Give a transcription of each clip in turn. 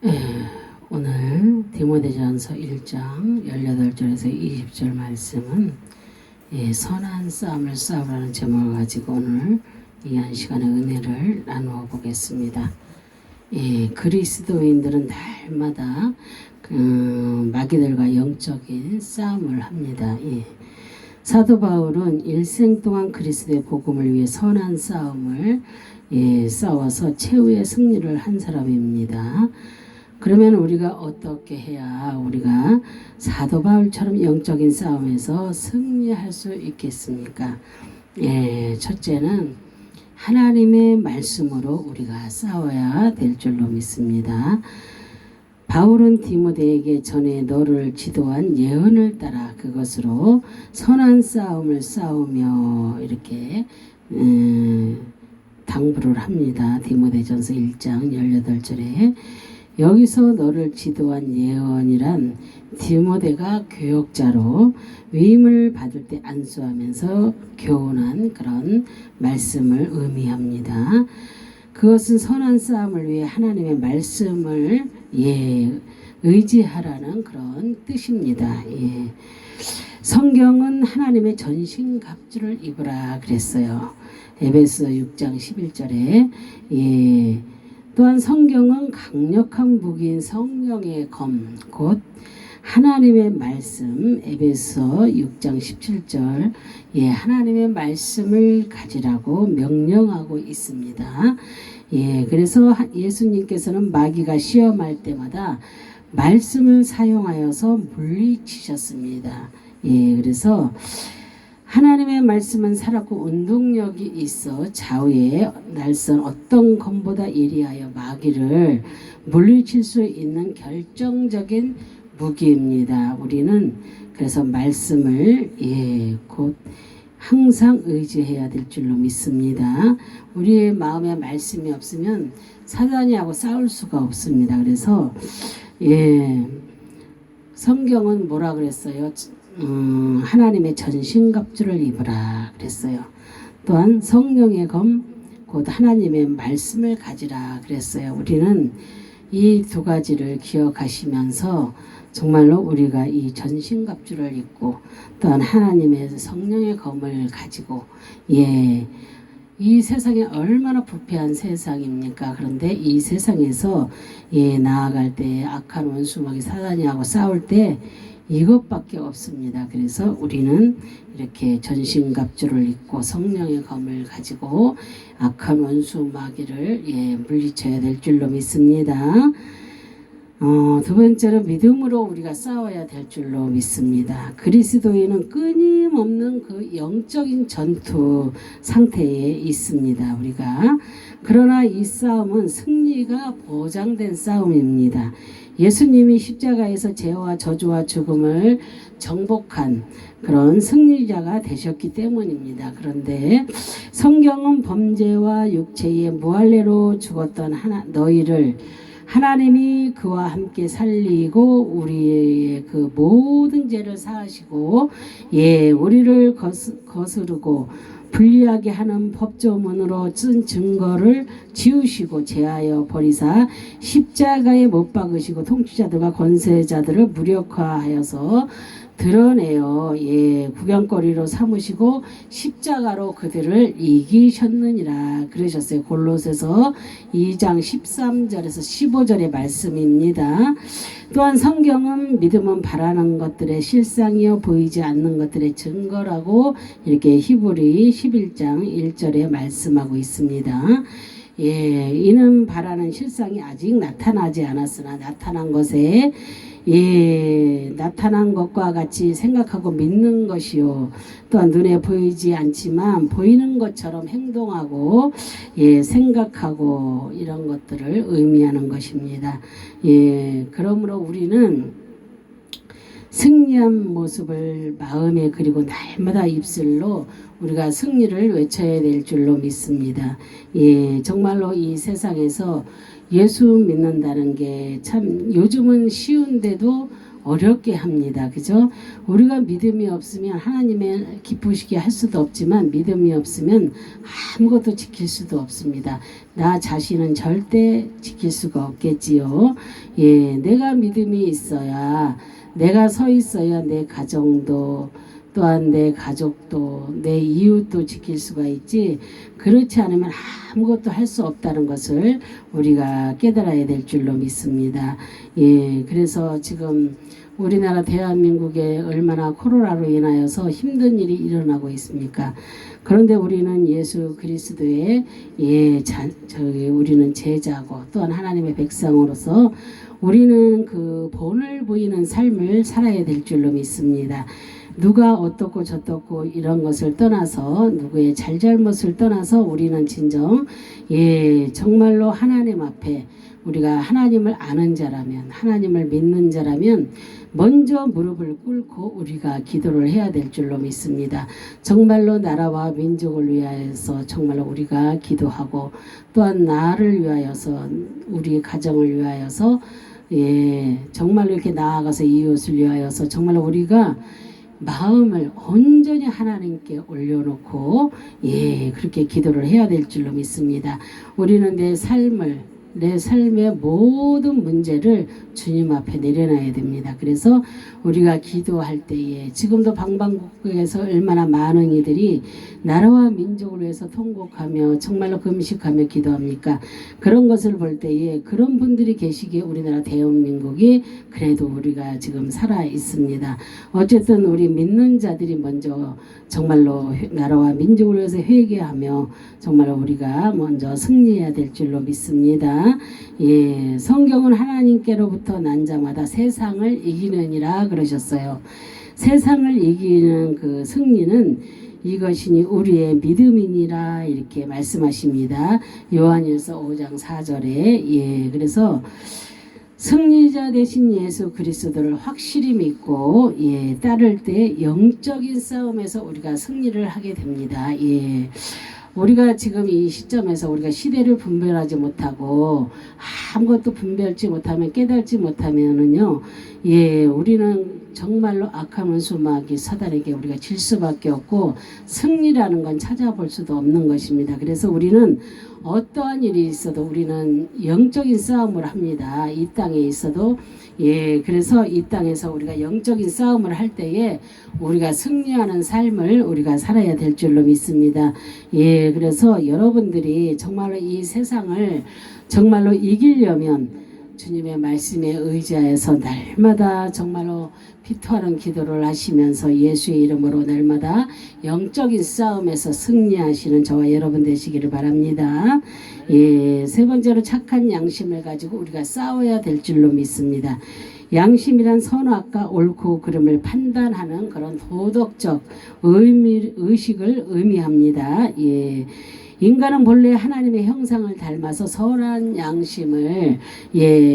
예, 오늘 디모데전서 1장 18절에서 20절 말씀은 선한 싸움을 싸우라는 제목을 가지고 오늘 이 한 시간의 은혜를 나누어 보겠습니다. 그리스도인들은 날마다 마귀들과 영적인 싸움을 합니다. 사도 바울은 일생 동안 그리스도의 복음을 위해 선한 싸움을 싸워서 최후의 승리를 한 사람입니다. 그러면 우리가 어떻게 해야 우리가 사도 바울처럼 영적인 싸움에서 승리할 수 있겠습니까? 첫째는 하나님의 말씀으로 우리가 싸워야 될 줄로 믿습니다. 바울은 디모데에게 전에 너를 지도한 예언을 따라 그것으로 선한 싸움을 싸우며 이렇게 당부를 합니다. 디모데전서 1장 18절에 여기서 너를 지도한 예언이란 디모데가 교역자로 위임을 받을 때 안수하면서 교훈한 그런 말씀을 의미합니다. 그것은 선한 싸움을 위해 하나님의 말씀을 의지하라는 그런 뜻입니다. 성경은 하나님의 전신갑주를 입으라 그랬어요. 에베소 6장 11절에 또한 성경은 강력한 무기인 성령의 검, 곧 하나님의 말씀, 에베소 6장 17절, 하나님의 말씀을 가지라고 명령하고 있습니다. 그래서 예수님께서는 마귀가 시험할 때마다 말씀을 사용하여서 물리치셨습니다. 그래서 하나님의 말씀은 살았고 운동력이 있어 좌우의 날선 어떤 검보다 예리하여 마귀를 물리칠 수 있는 결정적인 무기입니다. 우리는 그래서 말씀을 곧 항상 의지해야 될 줄로 믿습니다. 우리의 마음에 말씀이 없으면 사단이하고 싸울 수가 없습니다. 그래서 성경은 뭐라 그랬어요? 하나님의 전신갑주를 입으라 그랬어요. 또한 성령의 검, 곧 하나님의 말씀을 가지라 그랬어요. 우리는 이 두 가지를 기억하시면서 정말로 우리가 이 전신갑주를 입고 또한 하나님의 성령의 검을 가지고 이 세상이 얼마나 부패한 세상입니까? 그런데 이 세상에서 나아갈 때 악한 원수마귀 사단이하고 싸울 때 이것밖에 없습니다. 그래서 우리는 이렇게 전신갑주를 입고 성령의 검을 가지고 악한 원수 마귀를 물리쳐야 될 줄로 믿습니다. 두 번째로 믿음으로 우리가 싸워야 될 줄로 믿습니다. 그리스도인은 끊임없는 그 영적인 전투 상태에 있습니다. 우리가 그러나 이 싸움은 승리가 보장된 싸움입니다. 예수님이 십자가에서 죄와 저주와 죽음을 정복한 그런 승리자가 되셨기 때문입니다. 그런데 성경은 범죄와 육체의 무할례로 죽었던 너희를 하나님이 그와 함께 살리고 우리의 그 모든 죄를 사하시고 우리를 거스르고 불리하게 하는 법조문으로 쓴 증거를 지우시고 제하여 버리사 십자가에 못 박으시고 통치자들과 권세자들을 무력화하여서 드러내어 구경거리로 삼으시고 십자가로 그들을 이기셨느니라 그러셨어요. 골로새서 2장 13절에서 15절의 말씀입니다. 또한 성경은 믿음은 바라는 것들의 실상이요 보이지 않는 것들의 증거라고 이렇게 히브리 11장 1절에 말씀하고 있습니다. 이는 바라는 실상이 아직 나타나지 않았으나 나타난 것에 나타난 것과 같이 생각하고 믿는 것이요 또한 눈에 보이지 않지만 보이는 것처럼 행동하고 생각하고 이런 것들을 의미하는 것입니다. 그러므로 우리는 승리한 모습을 마음에 그리고 날마다 입술로 우리가 승리를 외쳐야 될 줄로 믿습니다. 정말로 이 세상에서 예수 믿는다는 게 참 요즘은 쉬운데도 어렵게 합니다. 그죠? 우리가 믿음이 없으면 하나님의 기쁘시게 할 수도 없지만 믿음이 없으면 아무것도 지킬 수도 없습니다. 나 자신은 절대 지킬 수가 없겠지요. 예, 내가 믿음이 있어야, 내가 서 있어야 내 가정도 또한 내 가족도 내 이웃도 지킬 수가 있지, 그렇지 않으면 아무것도 할 수 없다는 것을 우리가 깨달아야 될 줄로 믿습니다. 예, 그래서 지금 우리나라 대한민국에 얼마나 코로나로 인하여서 힘든 일이 일어나고 있습니까? 그런데 우리는 예수 그리스도의 우리는 제자고 또한 하나님의 백성으로서 우리는 그 본을 보이는 삶을 살아야 될 줄로 믿습니다. 누가 어떻고 저떻고 이런 것을 떠나서, 누구의 잘잘못을 떠나서 우리는 진정 정말로 하나님 앞에 우리가 하나님을 아는 자라면, 하나님을 믿는 자라면 먼저 무릎을 꿇고 우리가 기도를 해야 될 줄로 믿습니다. 정말로 나라와 민족을 위하여서 정말로 우리가 기도하고, 또한 나를 위하여서, 우리 가정을 위하여서 정말로 이렇게 나아가서 이웃을 위하여서 정말로 우리가 마음을 온전히 하나님께 올려놓고 그렇게 기도를 해야 될 줄로 믿습니다. 우리는 내 삶의 모든 문제를 주님 앞에 내려놔야 됩니다. 그래서 우리가 기도할 때에 지금도 방방곡곡에서 얼마나 많은 이들이 나라와 민족을 위해서 통곡하며 정말로 금식하며 기도합니까? 그런 것을 볼 때에 그런 분들이 계시기에 우리나라 대한민국이 그래도 우리가 지금 살아 있습니다. 어쨌든 우리 믿는 자들이 먼저 정말로 나라와 민족을 위해서 회개하며 정말로 우리가 먼저 승리해야 될 줄로 믿습니다. 성경은 하나님께로부터 난 자마다 세상을 이기느니라 그러셨어요. 세상을 이기는 그 승리는 이것이니 우리의 믿음이니라 이렇게 말씀하십니다. 요한일서 5장 4절에 그래서 승리자 되신 예수 그리스도를 확실히 믿고 따를 때 영적인 싸움에서 우리가 승리를 하게 됩니다. 우리가 지금 이 시점에서 우리가 시대를 분별하지 못하고 아무것도 분별치 못하면, 깨달지 못하면은요, 우리는 정말로 악한 원수마귀 사단에게 우리가 질 수밖에 없고 승리라는 건 찾아볼 수도 없는 것입니다. 그래서 우리는 어떠한 일이 있어도 우리는 영적인 싸움을 합니다. 이 땅에 있어도 그래서 이 땅에서 우리가 영적인 싸움을 할 때에 우리가 승리하는 삶을 우리가 살아야 될 줄로 믿습니다. 그래서 여러분들이 정말로 이 세상을 정말로 이기려면 주님의 말씀에 의지하여서 날마다 정말로 피토하는 기도를 하시면서 예수의 이름으로 날마다 영적인 싸움에서 승리하시는 저와 여러분 되시기를 바랍니다. 세 번째로 착한 양심을 가지고 우리가 싸워야 될 줄로 믿습니다. 양심이란 선악과 옳고 그름을 판단하는 그런 도덕적 의식을 의미합니다. 인간은 본래 하나님의 형상을 닮아서 선한 양심을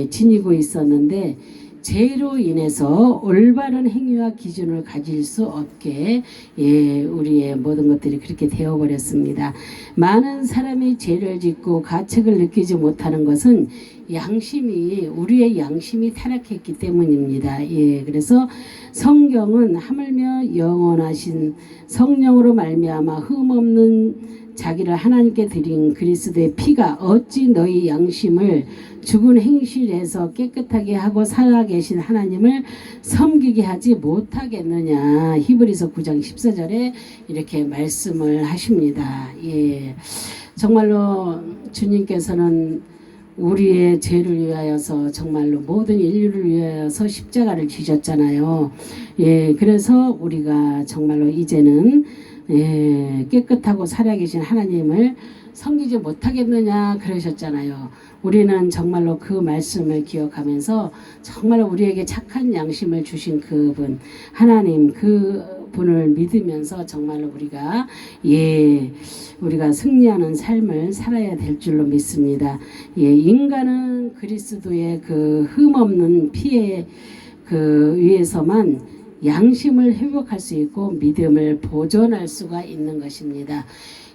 지니고 있었는데 죄로 인해서 올바른 행위와 기준을 가질 수 없게 우리의 모든 것들이 그렇게 되어버렸습니다. 많은 사람이 죄를 짓고 가책을 느끼지 못하는 것은 우리의 양심이 타락했기 때문입니다. 그래서 성경은 하물며 영원하신 성령으로 말미암아 흠없는 자기를 하나님께 드린 그리스도의 피가 어찌 너희 양심을 죽은 행실에서 깨끗하게 하고 살아계신 하나님을 섬기게 하지 못하겠느냐. 히브리서 9장 14절에 이렇게 말씀을 하십니다. 정말로 주님께서는 우리의 죄를 위하여서 정말로 모든 인류를 위하여서 십자가를 지셨잖아요. 그래서 우리가 정말로 이제는 깨끗하고 살아계신 하나님을 섬기지 못하겠느냐 그러셨잖아요. 우리는 정말로 그 말씀을 기억하면서 정말로 우리에게 착한 양심을 주신 그분 하나님, 그 분을 믿으면서 정말로 우리가 승리하는 삶을 살아야 될 줄로 믿습니다. 인간은 그리스도의 그 흠없는 피에 위에서만 양심을 회복할 수 있고 믿음을 보존할 수가 있는 것입니다.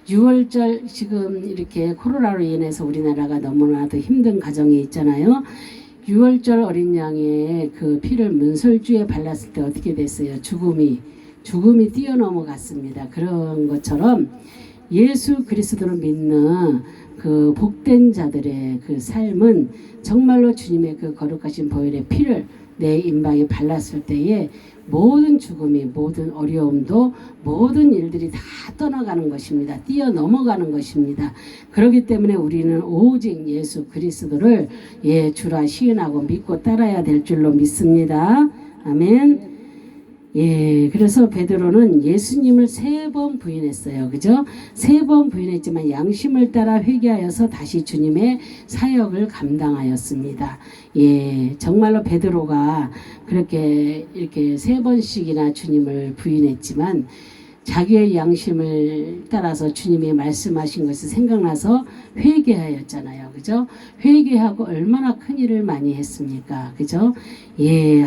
6월절 지금 이렇게 코로나로 인해서 우리나라가 너무나도 힘든 가정이 있잖아요. 유월절 어린 양의 그 피를 문설주에 발랐을 때 어떻게 됐어요? 죽음이 뛰어넘어갔습니다. 그런 것처럼 예수 그리스도를 믿는 그 복된 자들의 그 삶은 정말로 주님의 그 거룩하신 보혈의 피를 내 임방에 발랐을 때에 모든 죽음이, 모든 어려움도, 모든 일들이 다 떠나가는 것입니다. 뛰어넘어가는 것입니다. 그렇기 때문에 우리는 오직 예수 그리스도를 주라 시인하고 믿고 따라야 될 줄로 믿습니다. 아멘. 그래서 베드로는 예수님을 3번 부인했어요. 그죠? 3번 부인했지만 양심을 따라 회개하여서 다시 주님의 사역을 감당하였습니다. 정말로 베드로가 그렇게 이렇게 3번씩이나 주님을 부인했지만 자기의 양심을 따라서 주님이 말씀하신 것이 생각나서 회개하였잖아요. 그죠? 회개하고 얼마나 큰 일을 많이 했습니까? 그죠?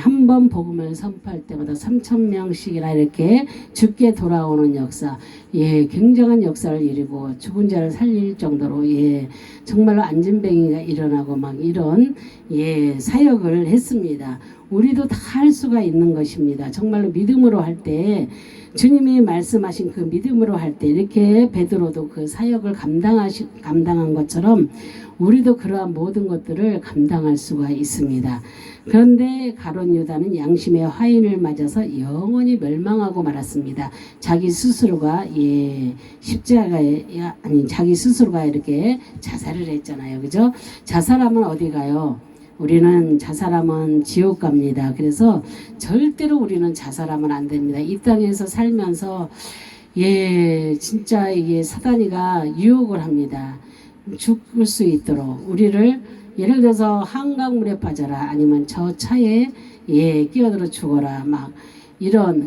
한 번 복음을 선포할 때마다 3,000명씩이나 이렇게 죽게 돌아오는 역사. 굉장한 역사를 이루고 죽은 자를 살릴 정도로 정말로 안진뱅이가 일어나고 막 이런 사역을 했습니다. 우리도 다 할 수가 있는 것입니다. 정말로 믿음으로 할 때 주님이 말씀하신 그 믿음으로 할 때 이렇게 베드로도 그 사역을 감당한 것처럼 우리도 그러한 모든 것들을 감당할 수가 있습니다. 그런데 가룟 유다는 양심의 화인을 맞아서 영원히 멸망하고 말았습니다. 자기 스스로가 자기 스스로가 이렇게 자살을 했잖아요. 그죠? 자살하면 어디 가요? 우리는 자살하면 지옥 갑니다. 그래서 절대로 우리는 자살하면 안 됩니다. 이 땅에서 살면서 진짜 이게 사단이가 유혹을 합니다. 죽을 수 있도록 우리를 예를 들어서 한강물에 빠져라, 아니면 저 차에 끼어들어 죽어라, 막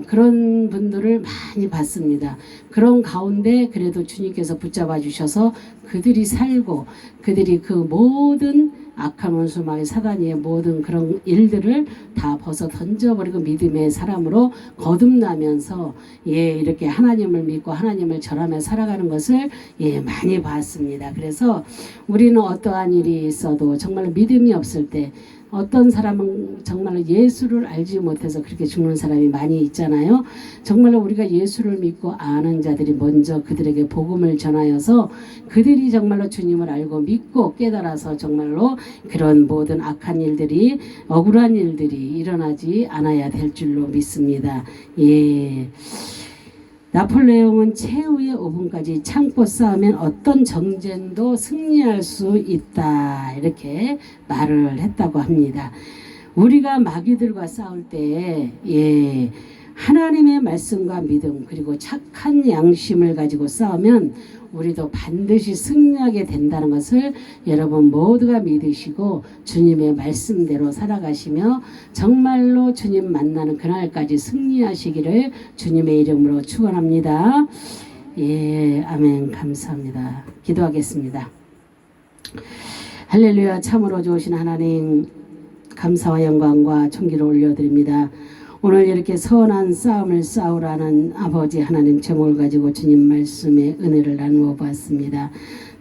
그런 분들을 많이 봤습니다. 그런 가운데 그래도 주님께서 붙잡아 주셔서 그들이 살고 그들이 그 모든 악한 원수마귀 사단의 모든 그런 일들을 다 벗어 던져버리고 믿음의 사람으로 거듭나면서 이렇게 하나님을 믿고 하나님을 전하며 살아가는 것을 많이 봤습니다. 그래서 우리는 어떠한 일이 있어도 정말 믿음이 없을 때, 어떤 사람은 정말로 예수를 알지 못해서 그렇게 죽는 사람이 많이 있잖아요. 정말로 우리가 예수를 믿고 아는 자들이 먼저 그들에게 복음을 전하여서 그들이 정말로 주님을 알고 믿고 깨달아서 정말로 그런 모든 악한 일들이, 억울한 일들이 일어나지 않아야 될 줄로 믿습니다. 나폴레옹은 최후의 5분까지 참고 싸우면 어떤 정쟁도 승리할 수 있다, 이렇게 말을 했다고 합니다. 우리가 마귀들과 싸울 때 하나님의 말씀과 믿음 그리고 착한 양심을 가지고 싸우면 우리도 반드시 승리하게 된다는 것을 여러분 모두가 믿으시고 주님의 말씀대로 살아가시며 정말로 주님 만나는 그날까지 승리하시기를 주님의 이름으로 축원합니다. 아멘. 감사합니다. 기도하겠습니다. 할렐루야. 참으로 좋으신 하나님, 감사와 영광과 존귀를 올려드립니다. 오늘 이렇게 선한 싸움을 싸우라는 아버지 하나님 제목을 가지고 주님 말씀의 은혜를 나누어 보았습니다.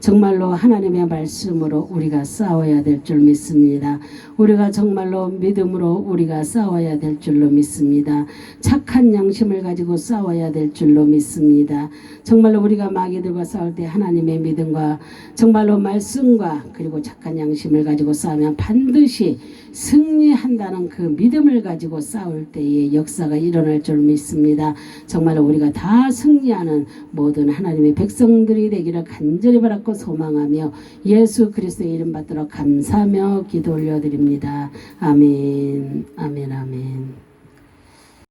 정말로 하나님의 말씀으로 우리가 싸워야 될 줄 믿습니다. 우리가 정말로 믿음으로 우리가 싸워야 될 줄로 믿습니다. 착한 양심을 가지고 싸워야 될 줄로 믿습니다. 정말로 우리가 마귀들과 싸울 때 하나님의 믿음과 정말로 말씀과 그리고 착한 양심을 가지고 싸우면 반드시 승리한다는 그 믿음을 가지고 싸울 때의 역사가 일어날 줄 믿습니다. 정말로 우리가 다 승리하는 모든 하나님의 백성들이 되기를 간절히 바라고 소망하며 예수 그리스도의 이름 받들어 감사하며 기도 올려드립니다. 아멘. 아멘. 아멘.